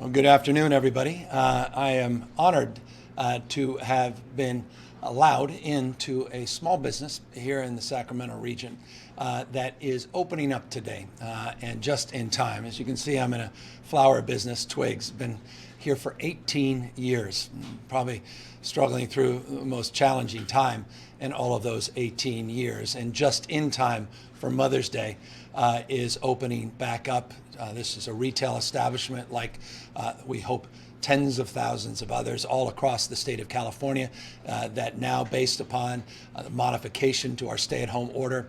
Well, good afternoon, everybody. I am honored to have been allowed into a small business here in the Sacramento region that is opening up today and just in time. As you can see, I'm in a flower business, Twigs. Been here for 18 years, probably struggling through the most challenging time in all of those 18 years. And just in time for Mother's Day is opening back up. This is a retail establishment like we hope tens of thousands of others all across the state of California that now, based upon the modification to our stay-at-home order,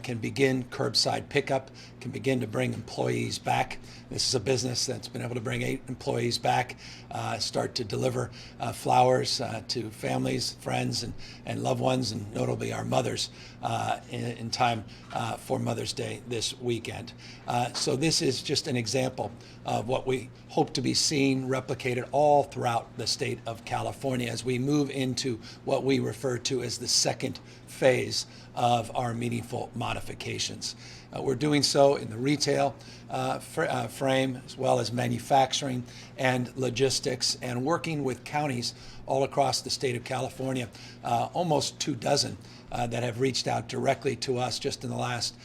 can begin curbside pickup, can begin to bring employees back. This is a business that's been able to bring 8 employees back, start to deliver flowers to families, friends, and loved ones, and notably our mothers in time for Mother's Day this weekend. So this is just an example of what we hope to be seeing replicated all throughout the state of California as we move into what we refer to as the second phase of our meaningful modifications. We're doing so in the retail frame, as well as manufacturing and logistics, and working with counties all across the state of California, almost 24 that have reached out directly to us just in the last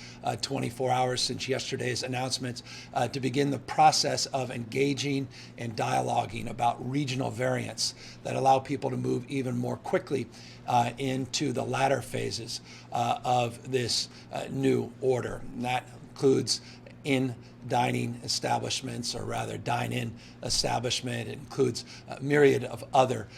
24 hours since yesterday's announcements to begin the process of engaging and dialoguing about regional variants that allow people to move even more quickly into the latter phases of this new order. And that includes in dining establishments, or rather dine-in establishment. It includes a myriad of other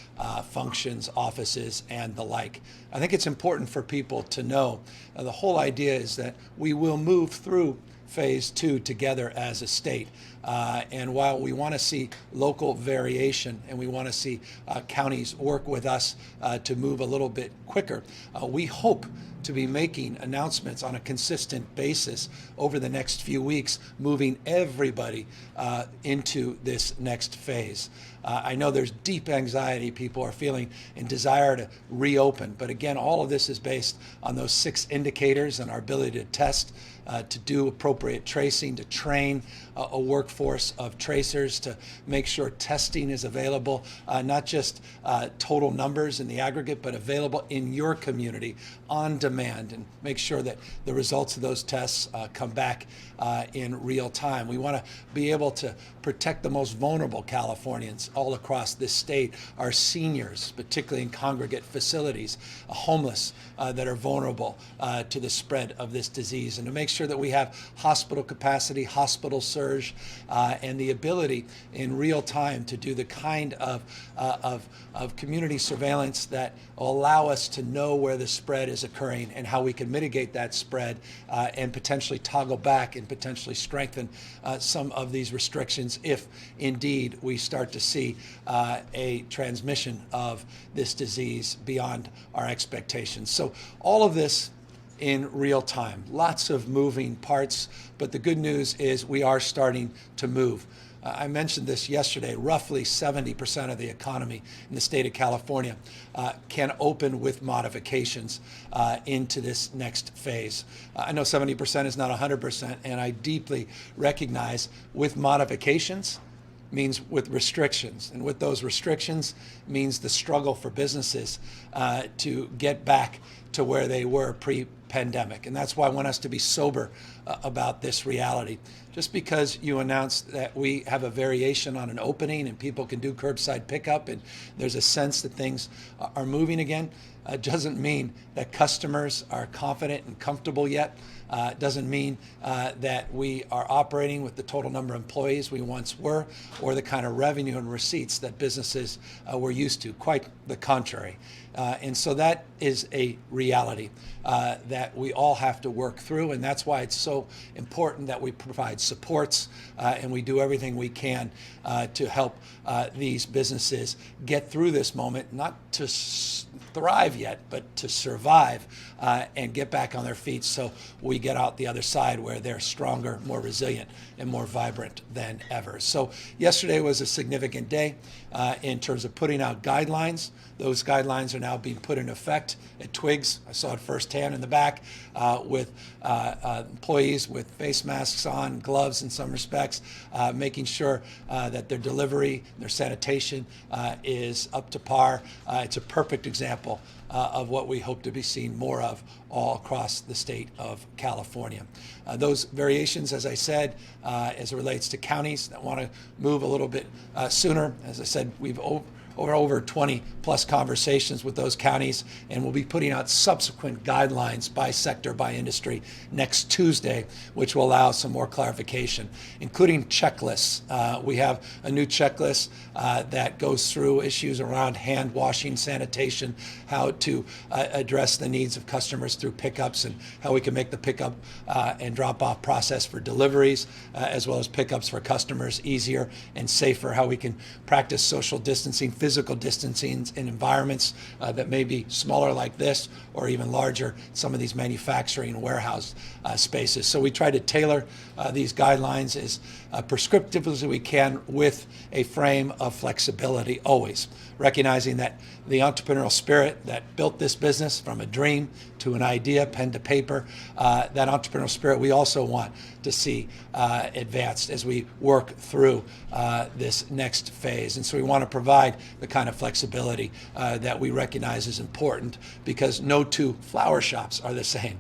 functions, offices, and the like. I think it's important for people to know the whole idea is that we will move through phase 2 together as a state. And while we want to see local variation and we want to see counties work with us to move a little bit quicker, we hope to be making announcements on a consistent basis over the next few weeks, moving everybody into this next phase. I know there's deep anxiety people are feeling and desire to reopen, but again, all of this is based on those 6 indicators and our ability to test, to do appropriate tracing, to train a workforce of tracers, to make sure testing is available, not just total numbers in the aggregate, but available in your community on demand, and make sure that the results of those tests come back in real time. We want to be able to protect the most vulnerable Californians all across this state, our seniors, particularly in congregate facilities, homeless that are vulnerable to the spread of this disease, and to make sure that we have hospital capacity, hospital surge, and the ability in real time to do the kind of community surveillance that will allow us to know where the spread is occurring and how we can mitigate that spread and potentially toggle back and potentially strengthen some of these restrictions if indeed we start to see a transmission of this disease beyond our expectations. So all of this in real time. Lots of moving parts, but the good news is we are starting to move. I mentioned this yesterday, roughly 70% of the economy in the state of California can open with modifications into this next phase. I know 70% is not 100%, and I deeply recognize with modifications means with restrictions, and with those restrictions means the struggle for businesses to get back to where they were pre-pandemic. And that's why I want us to be sober about this reality. Just because you announced that we have a variation on an opening and people can do curbside pickup and there's a sense that things are moving again, doesn't mean that customers are confident and comfortable yet. Doesn't mean that we are operating with the total number of employees we once were, or the kind of revenue and receipts that businesses were used to. Quite the contrary. And so that is a reality that we all have to work through, and that's why it's so important that we provide supports and we do everything we can to help these businesses get through this moment, not to thrive yet, but to survive and get back on their feet so we get out the other side where they're stronger, more resilient, and more vibrant than ever. So yesterday was a significant day in terms of putting out guidelines Those guidelines are now being put in effect at Twigs. I saw it firsthand in the back with employees with face masks on, gloves in some respects, making sure that their delivery, their sanitation is up to par. It's a perfect example of what we hope to be seeing more of all across the state of California. Those variations, as I said, as it relates to counties that want to move a little bit sooner, as I said, we've over 20 plus conversations with those counties, and we'll be putting out subsequent guidelines by sector, by industry next Tuesday, which will allow some more clarification, including checklists. We have a new checklist that goes through issues around hand washing, sanitation, how to address the needs of customers through pickups, and how we can make the pickup and drop off process for deliveries, as well as pickups for customers easier and safer, how we can practice social distancing, physical distancing in environments that may be smaller like this, or even larger, some of these manufacturing warehouse spaces. So we try to tailor these guidelines as prescriptive as we can, with a frame of flexibility always, recognizing that the entrepreneurial spirit that built this business from a dream to an idea, pen to paper, that entrepreneurial spirit we also want to see advanced as we work through this next phase. And so we want to provide the kind of flexibility that we recognize is important, because no two flower shops are the same.